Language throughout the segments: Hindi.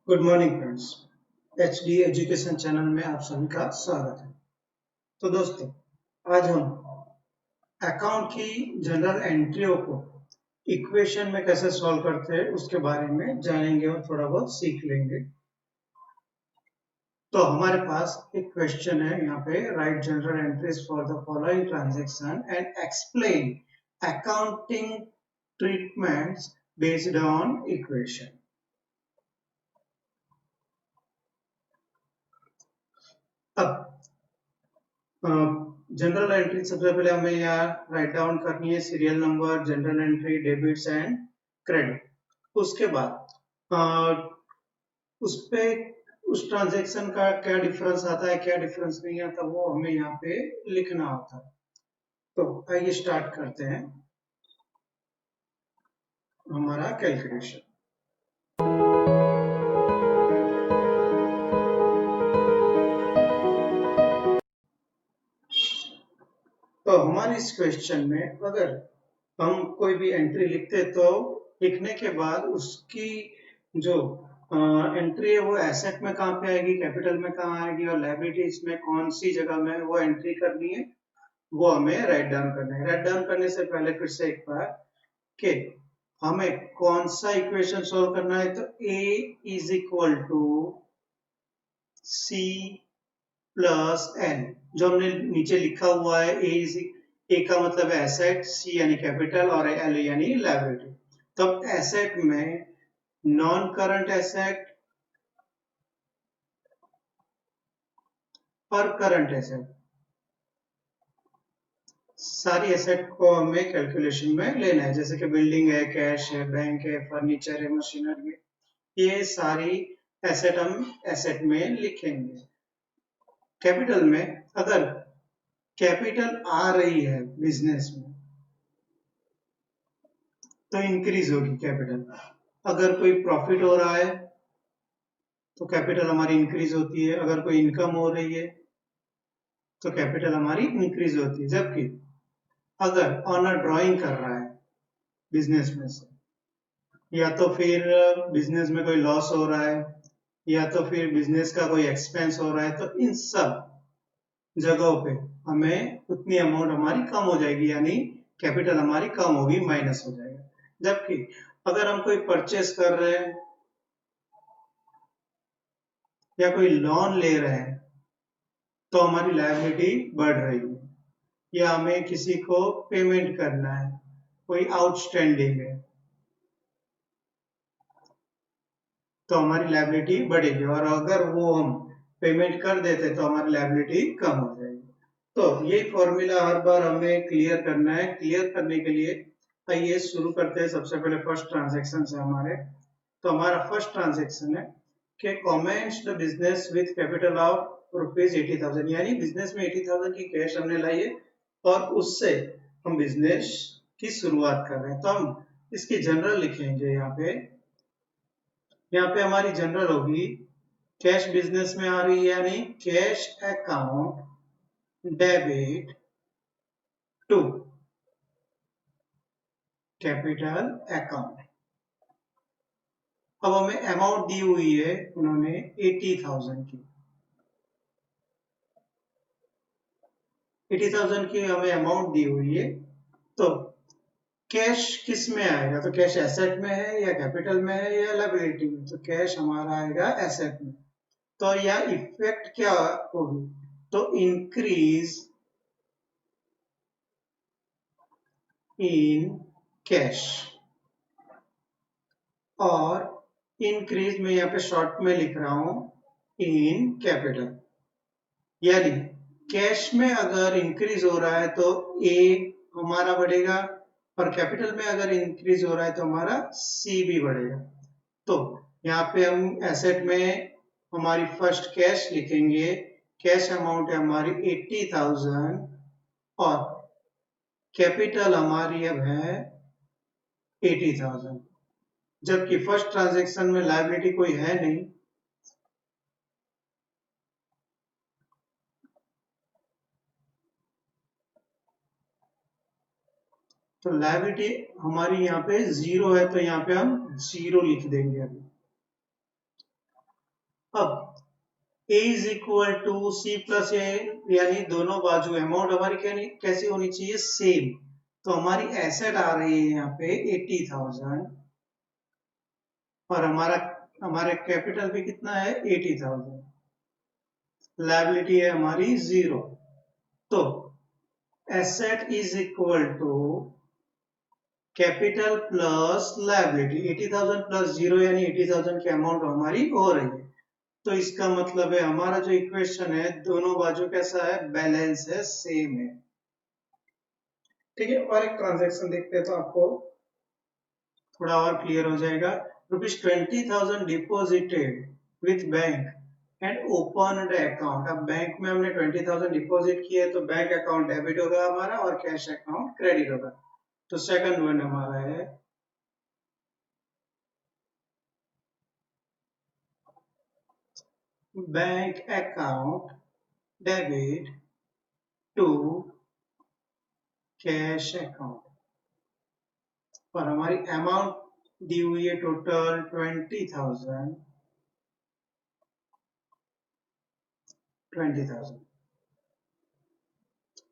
Good morning friends. HD education channel में आप सभी का स्वागत है। तो दोस्तों, आज हम अकाउंट की जनरल एंट्रियों को इक्वेशन में कैसे सॉल्व करते हैं उसके बारे में जानेंगे और थोड़ा बहुत सीख लेंगे। तो हमारे पास एक क्वेश्चन है यहाँ पे, right general entries for the following transaction and explain accounting treatments based on equation. अब जनरल एंट्री सबसे पहले हमें यहाँ राइट डाउन करनी है, serial number, general entry, debits and credit. उसके बाद उस पे उस ट्रांजैक्शन का क्या डिफरेंस आता है, क्या डिफरेंस नहीं आता, वो हमें यहाँ पे लिखना होता है। तो आइए स्टार्ट करते हैं हमारा कैलकुलेशन। तो हमारे इस क्वेश्चन में अगर हम कोई भी एंट्री लिखते तो लिखने के बाद उसकी जो एंट्री है वो एसेट में कहाँ पे आएगी, कैपिटल में कहाँ आएगी और लायबिलिटीज में कौन सी जगह में वो एंट्री करनी है, वो हमें राइट डाउन करना है। राइट डाउन करने से पहले फिर से एक बार कि हमें कौन सा इक्वेशन सोल्व करना है, तो a is equal to C plus N. जो हमने नीचे लिखा हुआ है, ए का मतलब है एसेट, सी यानी कैपिटल और एल यानी लायबिलिटी। तब एसेट में नॉन करंट एसेट और करंट एसेट, सारी एसेट को हमें कैलकुलेशन में लेना है। जैसे कि बिल्डिंग है, कैश है, बैंक है, फर्नीचर है, मशीनरी है, ये सारी एसेट हम एसेट में लिखेंगे। कैपिटल में अगर कैपिटल आ रही है बिजनेस में तो इंक्रीज होगी कैपिटल। अगर कोई प्रॉफिट हो रहा है तो कैपिटल हमारी इंक्रीज होती है। अगर कोई इनकम हो रही है तो कैपिटल हमारी इंक्रीज होती है। जबकि अगर ऑनर ड्राइंग कर रहा है बिजनेस में से, या तो फिर बिजनेस में कोई लॉस हो रहा है, या तो फिर बिजनेस का कोई एक्सपेंस हो रहा है, तो इन सब जगहों पे हमें उतनी अमाउंट हमारी कम हो जाएगी, यानी कैपिटल हमारी कम होगी, माइनस हो जाएगा। जबकि अगर हम कोई परचेस कर रहे हैं या कोई लोन ले रहे हैं तो हमारी लायबिलिटी बढ़ रही है, या हमें किसी को पेमेंट करना है, कोई आउटस्टैंडिंग है, तो हमारी लायबिलिटी बढ़ेगी। और अगर वो हम पेमेंट कर देते तो हमारी लायबिलिटी कम हो जाएगी। तो ये फॉर्मूला हर बार हमें क्लियर करना है। क्लियर करने के लिए आइए शुरू करते हैं सबसे पहले फर्स्ट ट्रांजैक्शन से हमारे। तो हमारा फर्स्ट ट्रांजैक्शन है कि commence the business with capital of rupees 80,000, यानी बिजनेस में 80,000 की कैश हमने लाई है और उससे हम बिजनेस की शुरुआत कर रहे हैं। तो हम इसकी जनरल लिखेंगे यहाँ पे। यहाँ पे हमारी जनरल होगी, कैश बिजनेस में आ रही है यानी cash account debit to capital account. अब हमें अमाउंट दी हुई है उन्होंने 80,000 की। 80,000 की हमें अमाउंट दी हुई है। तो कैश किस में आएगा, तो कैश एसेट में है या कैपिटल में है या लायबिलिटी में, तो कैश हमारा आएगा एसेट में। तो यह इफेक्ट क्या होगी, तो इंक्रीज इन कैश, और इंक्रीज में यहाँ पे शॉर्ट में लिख रहा हूं इन कैपिटल। यानी कैश में अगर इंक्रीज हो रहा है तो ए हमारा बढ़ेगा, और कैपिटल में अगर इंक्रीज हो रहा है तो हमारा सी भी बढ़ेगा। तो यहाँ पे हम एसेट में हमारी फर्स्ट कैश लिखेंगे। कैश अमाउंट है हमारी 80,000 और कैपिटल हमारी अब है 80,000। जबकि फर्स्ट ट्रांजैक्शन में लायबिलिटी कोई है नहीं, तो लायबिलिटी हमारी यहाँ पे जीरो है, तो यहाँ पे हम जीरो लिख देंगे अभी। अब A is equal to C plus A, यानी दोनों बाजू अमाउंट हमारी कैसी होनी चाहिए, सेम। तो हमारी एसेट आ रही है यहाँ पे 80,000 और हमारे कैपिटल भी कितना है 80,000। लायबिलिटी है हमारी 0। तो asset is equal to capital plus liability, 80,000 plus 0 यानी 80,000 की अमाउंट हमारी हो रही है। तो इसका मतलब है हमारा जो इक्वेशन है दोनों बाजू कैसा है, बैलेंस है, सेम है। ठीक है, और एक ट्रांजैक्शन देखते हैं तो आपको थोड़ा और क्लियर हो जाएगा। ₹20,000 deposited with bank and open account. अब बैंक में हमने 20,000 डिपॉजिट किया है तो बैंक अकाउंट डेबिट होगा हमारा और कैश अकाउंट क्रेडिट होगा। तो सेकंड वन हमारा है bank account debit to cash account, और हमारी अमाउंट दी हुई है टोटल 20,000।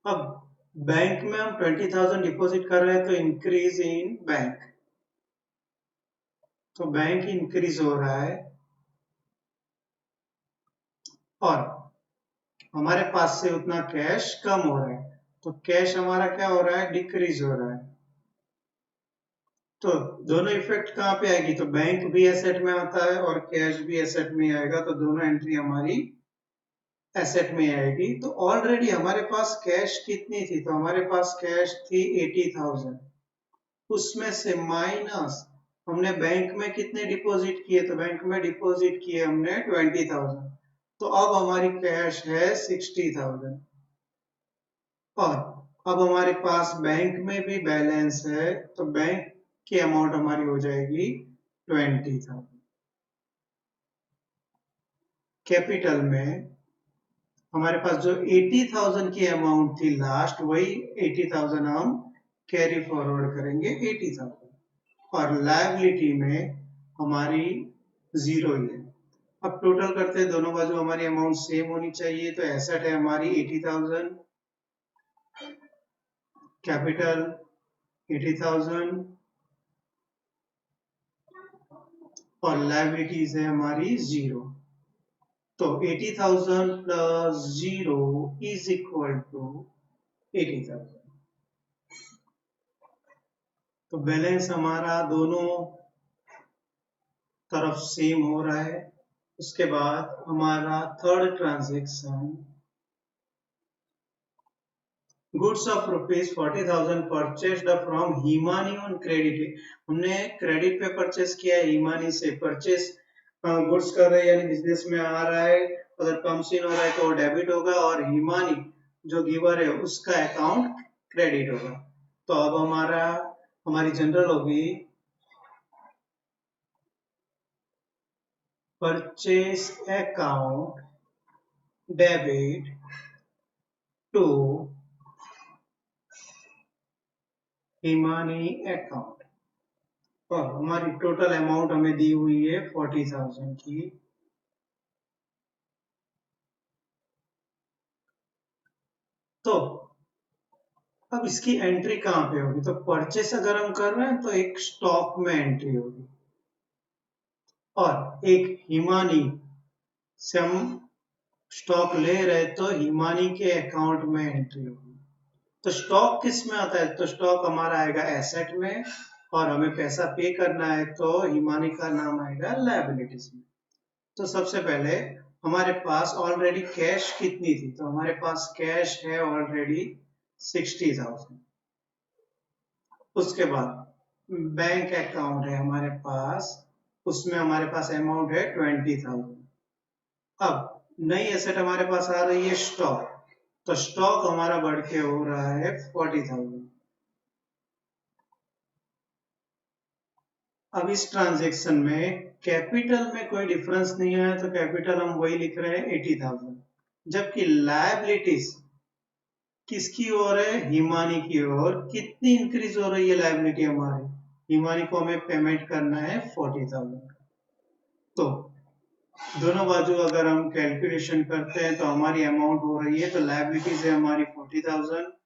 अब बैंक में हम 20,000 डिपॉजिट कर रहे हैं तो इंक्रीज इन बैंक, तो बैंक इंक्रीज हो रहा है और हमारे पास से उतना कैश कम हो रहा है, तो कैश हमारा क्या हो रहा है, डिक्रीज हो रहा है। तो दोनों इफेक्ट कहाँ पे आएगी, तो बैंक भी एसेट में आता है और कैश भी एसेट में आएगा, तो दोनों एंट्री हमारी एसेट में आएगी। तो ऑलरेडी हमारे पास कैश कितनी थी, तो हमारे पास कैश थी 80,000, उसमें से माइनस हमने बैंक में कितने डिपॉजिट किए, तो बैंक में डिपॉजिट किए हमने 20,000, तो अब हमारी कैश है 60,000 और अब हमारे पास बैंक में भी बैलेंस है, तो बैंक की अमाउंट हमारी हो जाएगी 20,000। कैपिटल में हमारे पास जो 80,000 की अमाउंट थी लास्ट, वही 80,000 हम कैरी फॉरवर्ड करेंगे 80,000 और लायबिलिटी में हमारी 0 ही है। अब टोटल करते हैं, दोनों बाजू हमारी अमाउंट सेम होनी चाहिए, तो एसेट है हमारी 80,000, कैपिटल 80,000 और लायबिलिटीज है हमारी 0। तो 80,000 प्लस 0 इज इक्वल टू 80,000। तो बैलेंस हमारा दोनों तरफ सेम हो रहा है। उसके बाद हमारा third transaction, goods of ₹40,000 purchased from Himani on credit. हमने क्रेडिट पे परचेस किया है हिमानी से, परचेस गुड्स कर रहे हैं यानी बिजनेस में आ रहा है, अगर कम सीन हो रहा है तो वो डेबिट होगा और हिमानी जो गिवर है उसका अकाउंट क्रेडिट होगा। तो अब हमारी जनरल होगी purchase account debit to Himani account, और हमारी टोटल अमाउंट हमें दी हुई है 40,000 की। तो अब इसकी एंट्री कहां पे होगी, तो परचेस अगर हम कर रहे हैं तो एक स्टॉक में एंट्री होगी और एक हिमानी से हम स्टॉक ले रहे तो हिमानी के अकाउंट में एंट्री होगी। तो स्टॉक किस में आता है, तो स्टॉक हमारा आएगा एसेट में और हमें पैसा पे करना है तो हिमानी का नाम आएगा लायबिलिटीज में। तो सबसे पहले हमारे पास ऑलरेडी कैश कितनी थी, तो हमारे पास कैश है ऑलरेडी 60,000। उसके बाद बैंक अकाउंट है हमारे पास, उसमें हमारे पास अमाउंट है 20,000। अब नई एसेट हमारे पास आ रही है स्टॉक, तो स्टॉक हमारा बढ़ के हो रहा है 40,000। अब इस ट्रांजेक्शन में कैपिटल में कोई डिफरेंस नहीं आया, तो कैपिटल हम वही लिख रहे हैं 80,000, जबकि लायबिलिटीज किसकी ओर है, हिमानी की ओर। कितनी इंक्रीज हो रही है लायबिलिटी हमारी, हिमानी को हमें पेमेंट करना है 40,000। तो दोनों बाजू अगर हम कैलकुलेशन करते हैं तो हमारी अमाउंट हो रही है, तो लायबिलिटीज है हमारी 40,000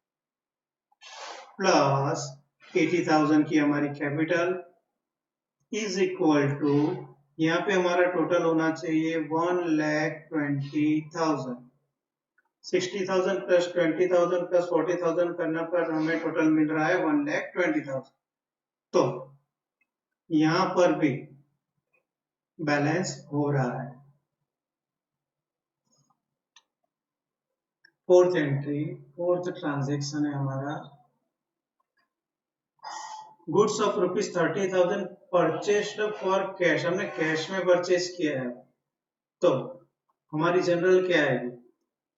प्लस 80,000 की हमारी कैपिटल इज इक्वल टू, यहाँ पे हमारा टोटल होना चाहिए 1,20,000। 60,000 प्लस 20,000 प्लस 40,000 करने पर हमें टोटल मिल रहा है 1,20,000। तो यहाँ पर भी बैलेंस हो रहा है। फोर्थ एंट्री, फोर्थ ट्रांजेक्शन है हमारा, goods of ₹30,000 purchased for cash, हमने कैश में परचेस किया है। तो हमारी जनरल क्या आएगी,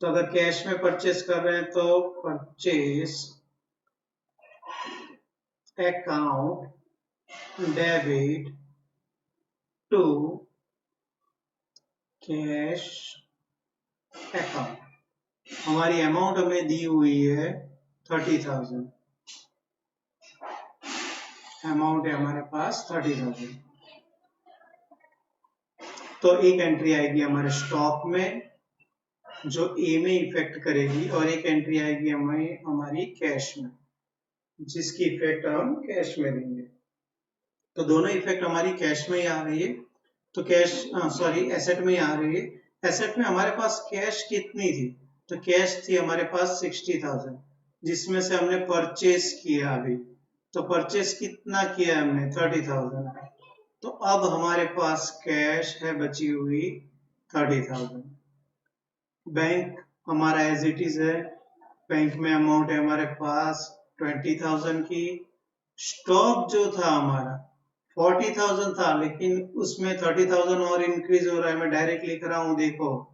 तो अगर कैश में परचेस कर रहे हैं तो purchase account debit to cash account. हमारी अमाउंट हमें दी हुई है 30,000, अमाउंट है हमारे पास 30,000। तो एक एंट्री आएगी हमारे स्टॉक में जो ए में इफेक्ट करेगी, और एक एंट्री आएगी हमारी कैश में जिसकी इफेक्ट हम कैश में देंगे। तो दोनों इफेक्ट हमारी कैश में ही आ रही है, तो कैश सॉरी एसेट में ही आ रही है। एसेट में हमारे पास कैश कितनी थी, तो कैश थी हमारे पास 60,000 जिसमें से हमने परचेस किया अभी, तो परचेस कितना किया हमने 30,000। तो अब हमारे पास कैश है बची हुई 30,000। बैंक हमारा एज इट इज है, बैंक में अमाउंट है हमारे पास 20,000 की। स्टॉक जो था हमारा 40,000 था, लेकिन उसमें 30,000 और इंक्रीज हो रहा है। मैं डायरेक्ट लिख रहा हूं, देखो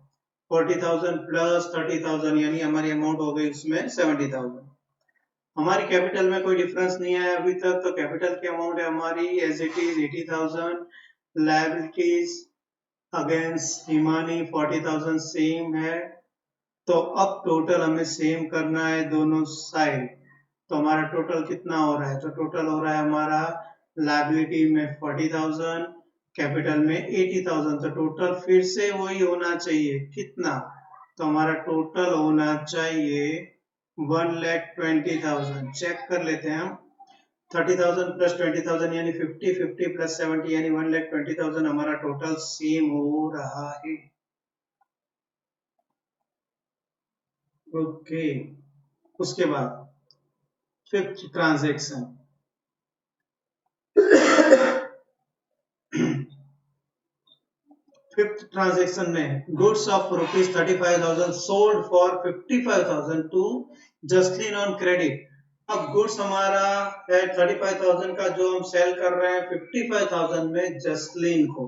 40,000 प्लस 30,000 यानी हमारी अमाउंट हो गई उसमें 70,000। हमारी कैपिटल में कोई डिफरेंस नहीं आया अभी तक, तो कैपिटल की अमाउंट है हमारी as it is 80,000। Liabilities against Himani 40,000 same है। तो अब टोटल हमें सेम करना है दोनों साइड। तो हमारा टोटल कितना हो रहा है, तो टोटल हो रहा है हमारा लायबिलिटी में 40,000, कैपिटल में 80,000। तो टोटल फिर से वही होना चाहिए, कितना, तो हमारा टोटल होना चाहिए 1,20,000। चेक कर लेते हैं हम, 30,000 प्लस 20,000 यानी 50, 50 प्लस 70 यानी 1,20,000। हमारा टोटल सेम हो रहा है। ओके, उसके बाद फिफ्थ ट्रांजेक्शन, फिफ्थ ट्रांजेक्शन में goods of ₹35,000 sold for 55,000 to Justin on credit. अब गुड्स हमारा है 35,000 का, जो हम सेल कर रहे हैं 55,000 में जस्लिन को,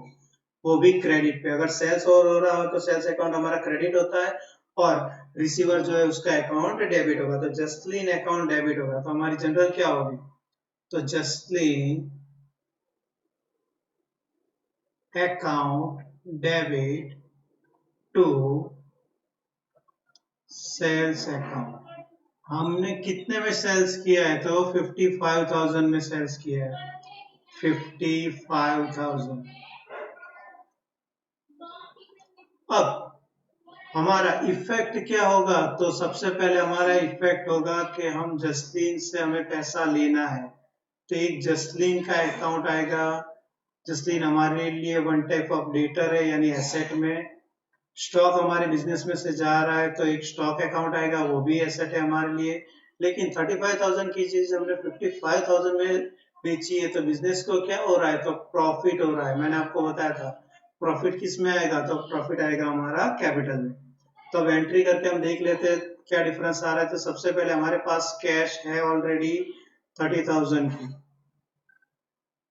वो भी क्रेडिट पे। अगर सेल्स और हो रहा हो तो सेल्स अकाउंट हमारा क्रेडिट होता है, और रिसीवर जो है उसका अकाउंट डेबिट होगा। तो जस्लिन अकाउंट डेबिट होगा, तो हमारी जनरल क्या होगी, तो Jaslin account debit to sales account. हमने कितने में सेल्स किया है, तो 55,000 में सेल्स किया है, 55,000। अब हमारा इफेक्ट क्या होगा, तो सबसे पहले हमारा इफेक्ट होगा कि हम जस्लीन से हमें पैसा लेना है, तो एक जस्लीन का अकाउंट आएगा। जस्लीन हमारे लिए वन टाइप ऑफ डेटर है, यानी एसेट में। स्टॉक हमारे बिजनेस में से जा रहा है, तो एक स्टॉक अकाउंट आएगा, वो भी एसेट है हमारे लिए। लेकिन 35,000 की चीज हमने 55,000 में बेची है, तो बिजनेस को क्या हो रहा है, तो प्रॉफिट हो रहा है। मैंने आपको बताया था प्रॉफिट किस में आएगा, तो प्रॉफिट आएगा हमारा कैपिटल में। तो अब एंट्री करके हम देख लेते हैं क्या डिफरेंस आ रहा है। तो सबसे पहले हमारे पास कैश है ऑलरेडी 30,000 की,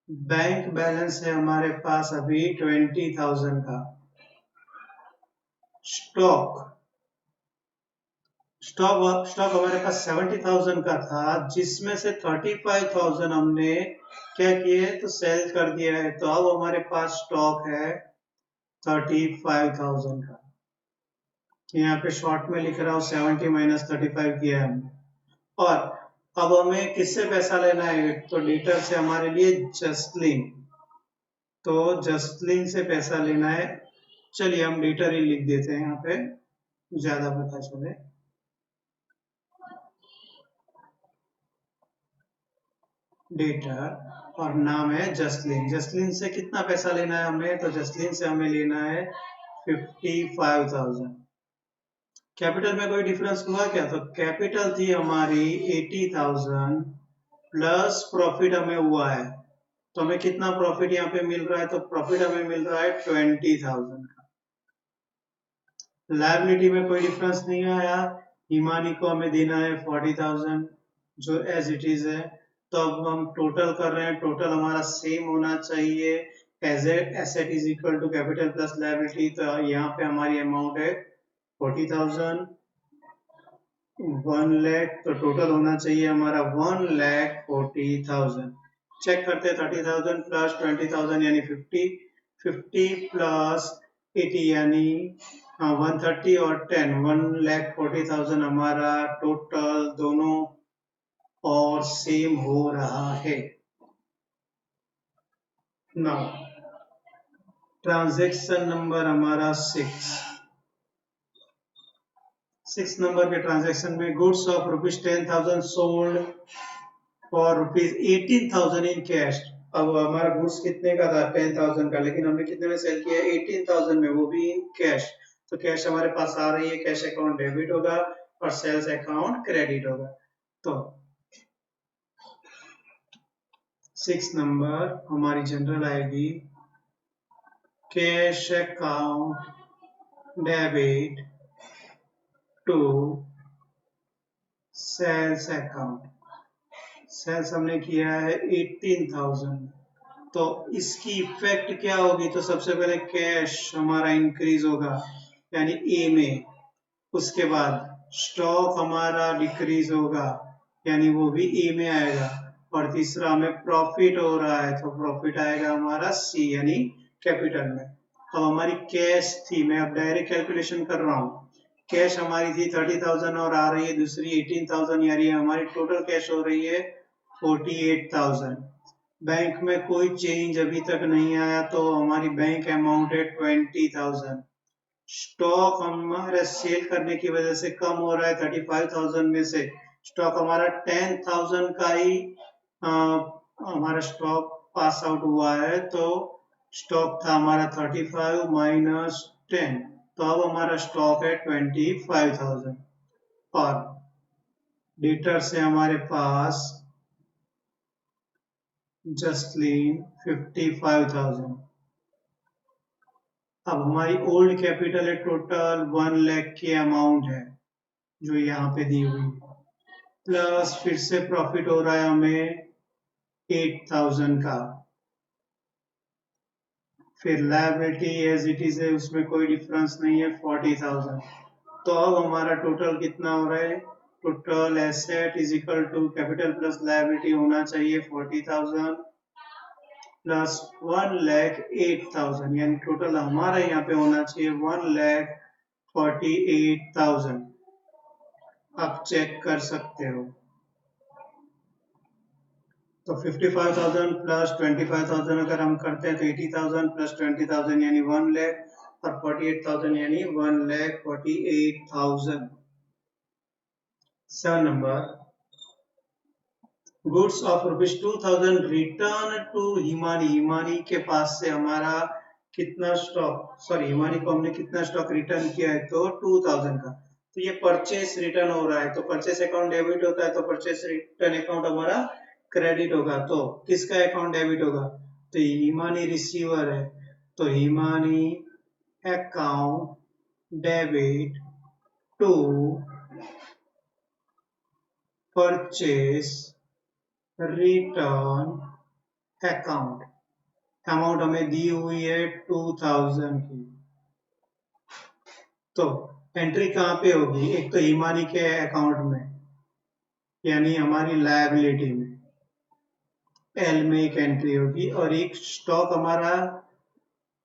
बैंक बैलेंस है हमारे पास अभी 20,000 का। स्टॉक स्टॉक स्टॉक हमारे पास 70,000 का था, जिसमें से 35,000 हमने क्या किए, तो सेल कर दिया है। तो अब हमारे पास स्टॉक है 35,000 का। यहाँ पे शॉर्ट में लिख रहा हूँ 70 माइनस 35 किया है हमने। और अब हमें किससे पैसा लेना है, तो डेटर से हमारे लिए जस्लिन, तो जस्लिन से पैसा लेना है चलिए हम डेटर ही लिख देते हैं, यहाँ पे ज्यादा पता चले। डेटर और नाम है जसलीन। जसलीन से कितना पैसा लेना है हमें? तो जसलीन से हमें लेना है 55,000। कैपिटल में कोई डिफरेंस हुआ क्या? तो कैपिटल थी हमारी 80,000 प्लस प्रॉफिट हमें हुआ है, तो हमें कितना प्रॉफिट यहाँ पे मिल रहा है? तो प्रॉफिट हमें मिल रहा है 20,000 का। लायबिलिटी में कोई डिफरेंस नहीं आया, हिमानी को हमें देना है 40,000 जो एज इट इज है। तो अब हम टोटल कर रहे हैं, टोटल हमारा सेम होना चाहिए, asset is equal to capital plus liability. तो यहाँ पे हमारी अमाउंट है 40,000, 1 लाख, तो टोटल होना चाहिए हमारा 1,40,000। चेक करते हैं, 30,000 प्लस 20,000 यानी 50, 50 प्लस 80 यानी 130 और 10, 1,40,000 हमारा टोटल दोनों और सेम हो रहा है। नाउ ट्रांजैक्शन नंबर हमारा 6 नंबर के ट्रांजैक्शन में goods of ₹10,000 sold for ₹18,000 in cash. अब हमारा गुड्स कितने का था? 10,000 का, लेकिन हमने कितने में सेल किया? 18,000 में, वो भी इन कैश। तो कैश हमारे पास आ रही है, कैश अकाउंट डेबिट होगा और सेल्स अकाउंट क्रेडिट होगा। तो 6 नंबर हमारी जनरल आएगी, cash account debit to sales account. Sales हमने किया है 18,000, तो इसकी इफेक्ट क्या होगी? तो सबसे पहले कैश हमारा इंक्रीज होगा यानी ए में, उसके बाद स्टॉक हमारा डिक्रीज होगा यानी वो भी ए में आएगा, और तीसरा हमें प्रॉफिट हो रहा है तो प्रॉफिट आएगा हमारा सी यानी कैपिटल में। अब हमारी कैश थी, मैं अब डायरेक्ट कैलकुलेशन कर रहा हूँ, कैश हमारी थी 30,000 और आ रही है दूसरी 18,000 यानी हमारी टोटल कैश हो रही है 48,000। बैंक में कोई चेंज अभी तक नहीं आया तो हमारी बैंक अमाउंट है 20,000। स्टॉक हमारे सेल करने की वजह से कम हो रहा है, 35,000 में से स्टॉक हमारा 10,000 का ही हमारा स्टॉक पास आउट हुआ है, तो स्टॉक था हमारा 35 माइनस 10, तो अब हमारा स्टॉक है 25,000। और डेटर से हमारे पास जसलीन 55,000। अब हमारी ओल्ड कैपिटल है टोटल 1 लाख की अमाउंट है जो यहाँ पे दी हुई है, प्लस फिर से प्रॉफिट हो रहा है हमें 8,000 का, फिर लायबिलिटी एज इट इज है उसमें कोई डिफरेंस नहीं है 40,000। तो अब हमारा टोटल कितना हो रहा है? Total asset is equal to capital plus liability होना चाहिए 40,000 प्लस 1,08,000 यानी टोटल हमारा यहाँ पे होना चाहिए 1,48,000। आप चेक कर सकते हो। तो 55,000 प्लस 25,000 अगर हम करते हैं तो 80,000 प्लस 20,000 यानी 1 लाख और 48,000 यानी 1,48,000। 7 number goods of ₹2,000 return to Himani. Himani के पास से हमारा कितना स्टॉक, सॉरी हिमानी को हमने कितना स्टॉक रिटर्न किया है? तो 2,000 का। तो ये परचेस रिटर्न हो रहा है, तो परचेस अकाउंट डेबिट होता है तो परचेस रिटर्न अकाउंट हमारा क्रेडिट होगा। तो किसका अकाउंट डेबिट होगा? तो हिमानी रिसीवर है, तो Himani account debit to purchase return account. Amount हमें दी हुई है 2,000 की, तो एंट्री कहाँ पे होगी? एक तो हिमानी के अकाउंट में यानी हमारी लायबिलिटी में एल में एक एंट्री होगी, और एक स्टॉक हमारा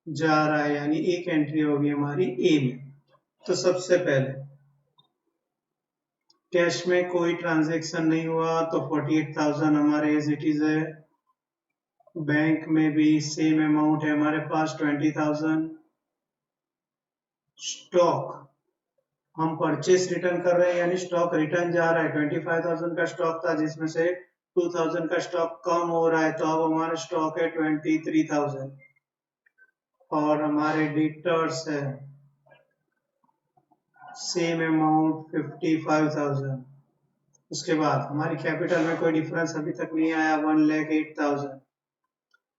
जा रहा है यानी एक एंट्री होगी हमारी ए में। तो सबसे पहले कैश में कोई ट्रांजैक्शन नहीं हुआ तो 48,000 हमारे एज इट इज है। बैंक में भी सेम अमाउंट है हमारे पास 20,000। स्टॉक हम परचेस रिटर्न कर रहे हैं, यानी स्टॉक रिटर्न जा रहा है। 25,000 का स्टॉक था जिसमें से 2,000 का स्टॉक कम हो रहा है, तो अब हमारा स्टॉक है 23,000 और हमारे डिटर्स है सेम अमाउंट 55,000। उसके बाद हमारी कैपिटल में कोई डिफरेंस अभी तक नहीं आया, 1,08,000।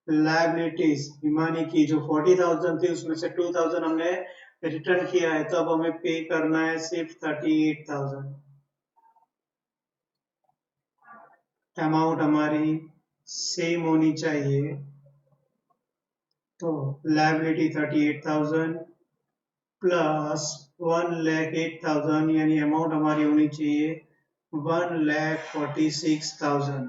लाइबिलिटीज हिमानी की जो 40,000 थी उसमें से 2,000 हमने रिटर्न किया है, तो अब हमें पे करना है सिर्फ 38,000। अमाउंट हमारी सेम होनी चाहिए, तो लाइबिलिटी 38,000 प्लस 1,08,000 यानी अमाउंट हमारी होनी चाहिए 1,46,000।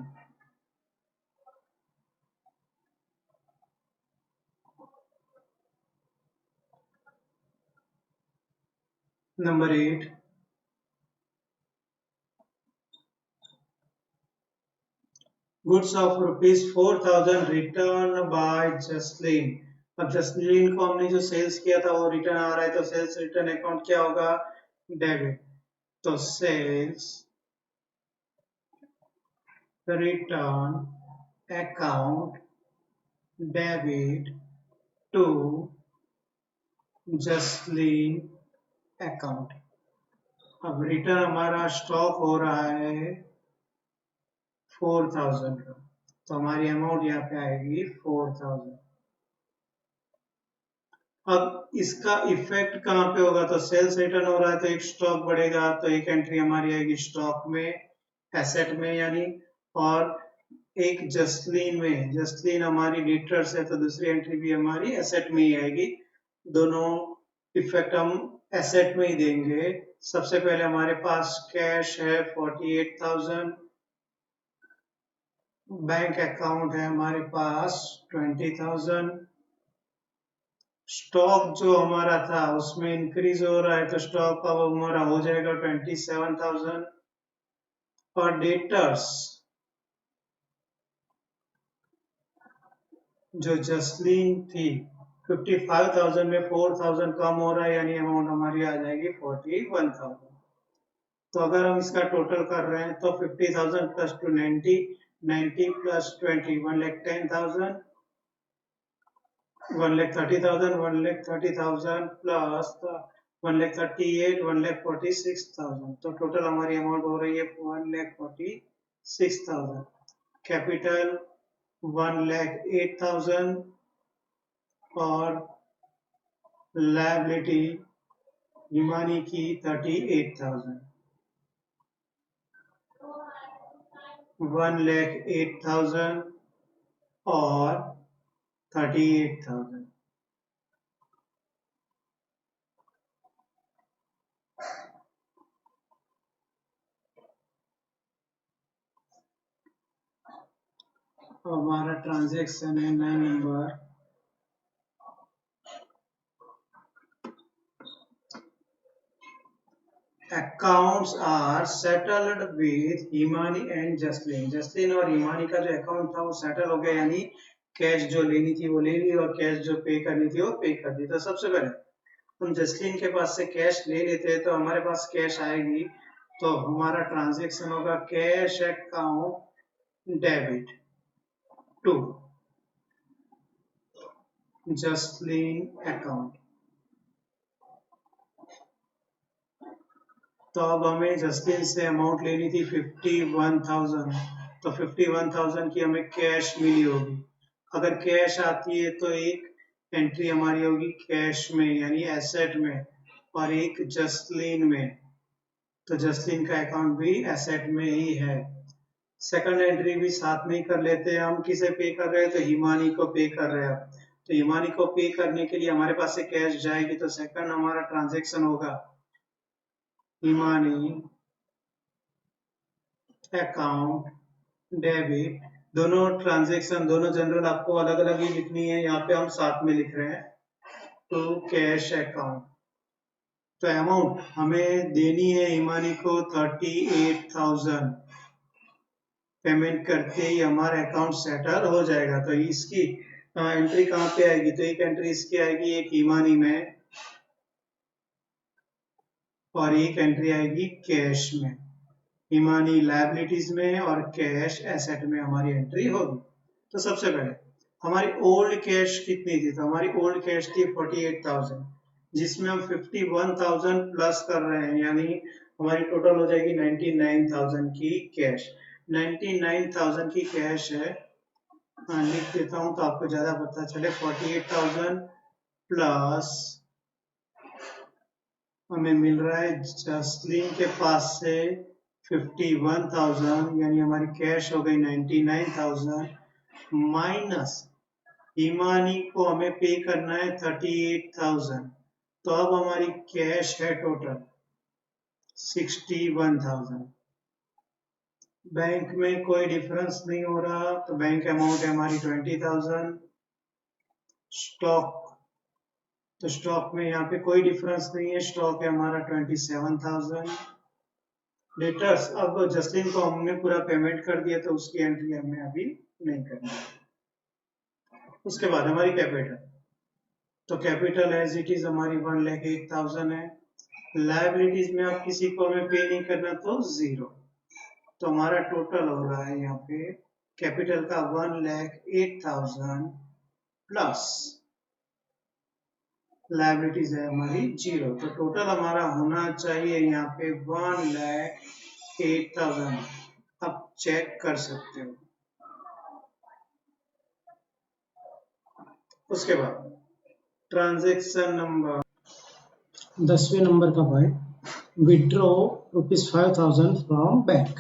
Number 8, goods of ₹4,000 return by Jasleen. अब जसलीन को हमने जो सेल्स किया था वो रिटर्न आ रहा है, तो सेल्स रिटर्न अकाउंट क्या होगा, डेबिट। तो sales return account debit to Jasleen account. अब रिटर्न हमारा स्टॉक हो रहा है 4,000 का, तो हमारी अमाउंट यहाँ पे आएगी 4,000। अब इसका इफेक्ट कहाँ पे होगा, तो सेल्स रिटर्न हो रहा है तो एक स्टॉक बढ़ेगा, तो एक एंट्री हमारी आएगी स्टॉक में, एसेट में यानी, और एक जसलीन में। जसलीन हमारी डिटर्स है तो दूसरी एंट्री भी हमारी एसेट में ही आएगी। दोनों इफेक्ट हम एसेट में ही देंगे। सबसे पहले हमारे पास कैश है 48,000, बैंक अकाउंट है हमारे पास 20,000, स्टॉक जो हमारा था उसमें इंक्रीज हो रहा है तो स्टॉक अब हमारा हो जाएगा 27,000, और डेटर्स जो जसलीन थी 55,000 में 4,000 कम हो रहा है, यानी अमाउंट हमारी आ जाएगी 41,000। तो अगर हम इसका टोटल कर रहे हैं तो 50,000 प्लस 2 90, 90 प्लस 20 1,10,000, 1,30,000, 1,30,000 प्लस 1,38,000, 1,46,000। तो टोटल हमारी अमाउंट हो रही है 1,46,000। कैपिटल 1,08,000 और लायबिलिटी हिमानी की 38,000। 1,08,000 और 38,000। हमारा ट्रांजैक्शन है 9 number. Accounts are settled with Himani and Jasleen. Jasleen और हिमानी का जो अकाउंट था वो सेटल हो गया, यानी कैश जो लेनी थी वो ले ली और कैश जो पे करनी थी वो पे कर दी। तो सबसे पहले हम जसलीन के पास से कैश ले लेते हैं तो हमारे पास कैश आएगी, तो हमारा ट्रांजैक्शन होगा cash account debit to Jasleen account. तो अब हमें जसलीन से अमाउंट लेनी थी 51,000, तो 51,000 की हमें कैश मिली होगी। अगर कैश आती है तो एक एंट्री हमारी होगी कैश में यानी एसेट में, और एक जसलीन में, तो जसलीन का अकाउंट भी एसेट में ही है। सेकंड एंट्री भी साथ में ही कर लेते हैं। हम किसे पे कर रहे हैं, तो हिमानी को पे कर रहे हैं। तो हिमानी को पे करने के लिए हमारे पास से कैश जाएगी, तो सेकंड हमारा ट्रांजेक्शन होगा हिमानी अकाउंट डेबिट। दोनों ट्रांजेक्शन दोनों जनरल आपको अलग अलग ही लिखनी है, यहाँ पे हम साथ में लिख रहे हैं, टू कैश अकाउंट। तो अमाउंट हमें देनी है हिमानी को 38,000। पेमेंट करते ही हमारा अकाउंट सेटल हो जाएगा। तो इसकी एंट्री कहाँ पे आएगी, तो एक एंट्री इसकी आएगी एक हिमानी में, और एक एंट्री आएगी कैश में, हिमानी लायबिलिटीज में और कैश एसेट में हमारी एंट्री होगी। तो सबसे पहले हमारी ओल्ड कैश कितनी थी, तो हमारी ओल्ड कैश थी 48,000, जिसमें हम 51,000 प्लस कर रहे हैं, यानी हमारी टोटल हो जाएगी 99,000 की कैश। 99,000 की कैश है, लिख देता हूं तो आपको ज्यादा पता चले। 48,000 प्लस हमें मिल रहा है जसलीन के पास से 51,000, यानी हमारी कैश हो गई 99,000, माइनस हिमानी को हमें पे करना है 38,000, तो अब हमारी कैश है टोटल 61,000। बैंक में कोई डिफरेंस नहीं हो रहा, तो बैंक अमाउंट है हमारी 20,000। स्टॉक, तो स्टॉक में यहाँ पे कोई डिफरेंस नहीं है, स्टॉक है हमारा 27,000। डेटर्स, अब जसलीन को हमने पूरा पेमेंट कर दिया तो उसकी एंट्री हमें अभी नहीं करनी है। उसके बाद हमारी कैपिटल, तो कैपिटल एज इट इज हमारी 1,08,000 है। लायबिलिटीज में आप किसी को हमें पे नहीं करना तो 0, तो हमारा टोटल हो रहा है यहाँ पे कैपिटल का 1,08,000 प्लस लायबिलिटीज है हमारी 0, तो टोटल हमारा होना चाहिए यहाँ पे 1,08,000। आप चेक कर सकते हो। उसके बाद ट्रांजैक्शन नंबर 10वें नंबर का point, withdraw ₹5,000 from bank.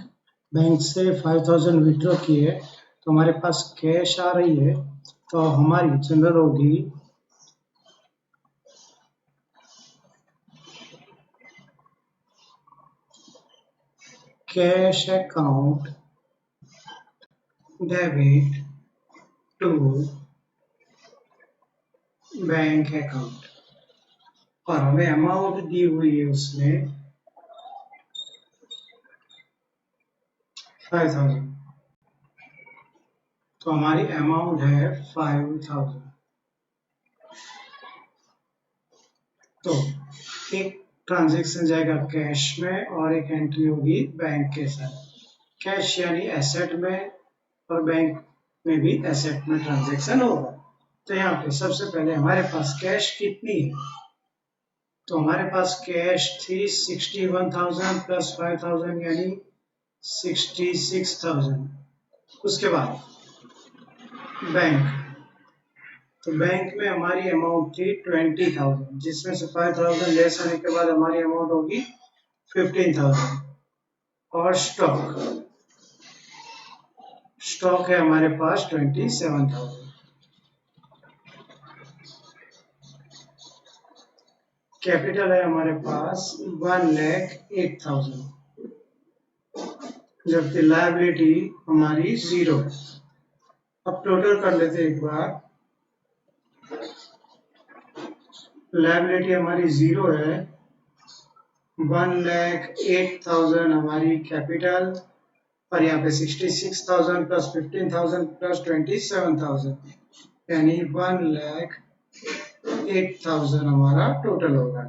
Bank से 5,000 विड्रॉ किए तो हमारे पास कैश आ रही है, तो हमारी जनरल होगी cash account debit to bank account, और हमें अमाउंट दी हुई है उसमें 5,000, तो हमारी अमाउंट है 5,000। तो एक ट्रांजैक्शन जाएगा कैश में और एक एंट्री होगी बैंक के साथ। कैश यानी एसेट में और बैंक में भी एसेट में ट्रांजैक्शन होगा। तो यहाँ पे सबसे पहले हमारे पास कैश कितनी है, तो हमारे पास कैश थी 61,000 प्लस 5,000 यानी 66,000। उसके बाद बैंक, तो बैंक में हमारी अमाउंट थी 20,000, जिसमें से 5,000 लेस होने के बाद हमारी अमाउंट होगी 15,000। और स्टॉक है हमारे पास 27,000। कैपिटल है हमारे पास 1,08,000, जबकि लायबिलिटी हमारी 0 है। अब टोटल कर लेते एक बार। लायबिलिटी हमारी 0 है, 1,08,000 हमारी कैपिटल, और यहाँ पे 66,000 प्लस 15,000 प्लस 27,000 यानी 1,08,000 हमारा टोटल होगा।